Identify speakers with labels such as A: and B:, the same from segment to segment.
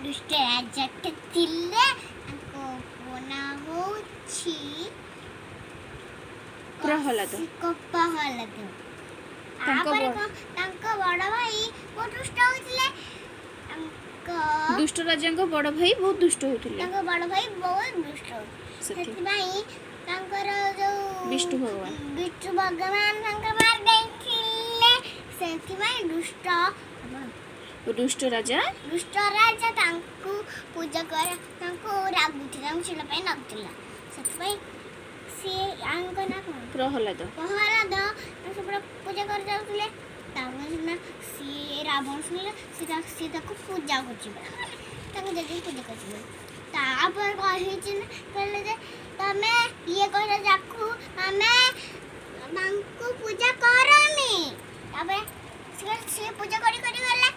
A: दुष्ट राजा के थिले ताको पुना होछि
B: प्रहलाद
A: प्रहलाद तांको बड़ भाई बहुत दुष्ट होतिले
B: दुष्ट राजा को बड़ भाई बहुत दुष्ट होतिले
A: तांको बड़ भाई बहुत दुष्ट सेति भाई तांकर जो
B: विष्णु भगवान
A: तांको मार देथिले सेति भाई दुष्ट राजा तांको पूजा कर तांको रागुथि तांको छिला पे नगतिला सेति भाई से आंको ना
B: प्रहलाद
A: तांको पूजा कर जाउतले तांको ना से रावण सुनले से ताको पूजा करछि तांको जदी पूजा करछि तापर कहि कहले जे तमे ये कहले जाकू हमें तांको पूजा करनी तापर से पूजा करी गले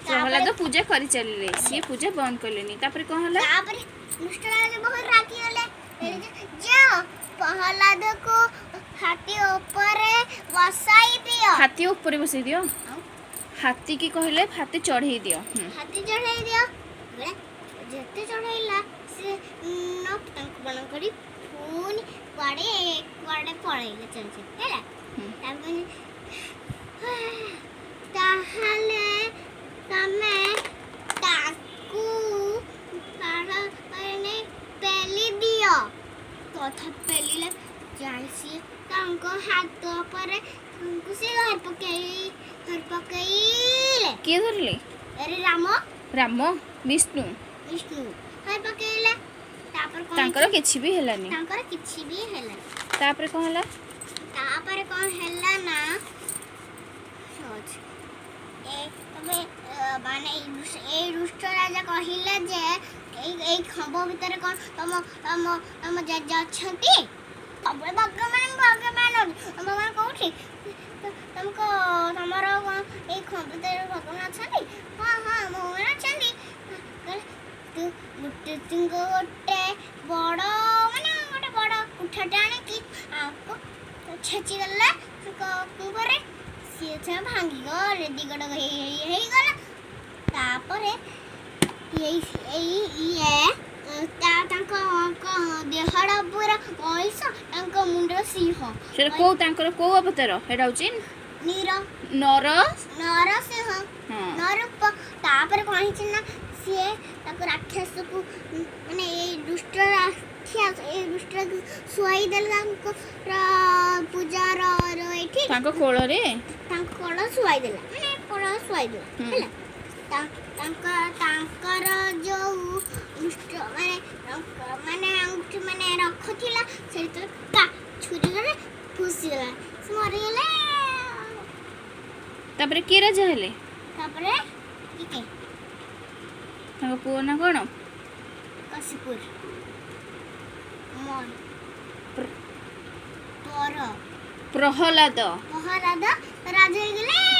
B: प्रहलाद पूजा करी चलले से पूजा बंद करलेनी तापर कहला
A: तापर दुष्ट राजा बहुत रागी होले जाओ प्रहलाद को हाथी ऊपर बसाई दियो
B: हाथी ऊपर बसाई दियो हाथी की कहले हाथी चढ़ाई दियो
A: हाथी चढ़ाई दियो जेते चढ़ाइला से न तांको बन करी फोन कुआडे पळैले चलছে हैला तापर ताहले तमे ताकू तारा ने पेली दियो कथा पेलीले जाइसी तांको हाथ पर तांको से घर पकईले
B: के धरले
A: अरे
B: राम विष्णु
A: घर पकईले
B: तांकर किछि भी हेलानी
A: तापर
B: कोन हला
A: तापर कोन हेला ना सोच ए तबे माने ए दुष्ट राजा कहिला जे ए खंभ भीतर कोन तम जज अछंती तबे भगवान कोठी तुमको तमरो ए खंभ भीतर भगवान अछंती हां भगवान अछंती तुमको गोटे बड़ माने गोटे बड़ उठाटे आने की आपको छेची गला ऊपर सी छ भांगी गले दिगड हे गला तापरे ये तांको देहड़ा पूरा पैसा तांको मुंड सिंह
B: से को तांकर को अवतार हेडा होची नर
A: सिंह नर तापर कोन छिना से ताको राक्षस को माने ए दुष्ट राक्षस ए दुष्ट सुई देल तांको पूजा रो एठी
B: तांको कोळ रे
A: तांको कोळ सुई देला माने कोळ सुई देला हैला तांकर जो दुष्ट माने अंगूठी माने रखथिला से तो का छुरी गले फुसी गला से मरि गले
B: तापर के राजा हेले
A: तापर के
B: तांको पुओ ना कोन
A: कसिपुर मन प्रहलाद राजा गले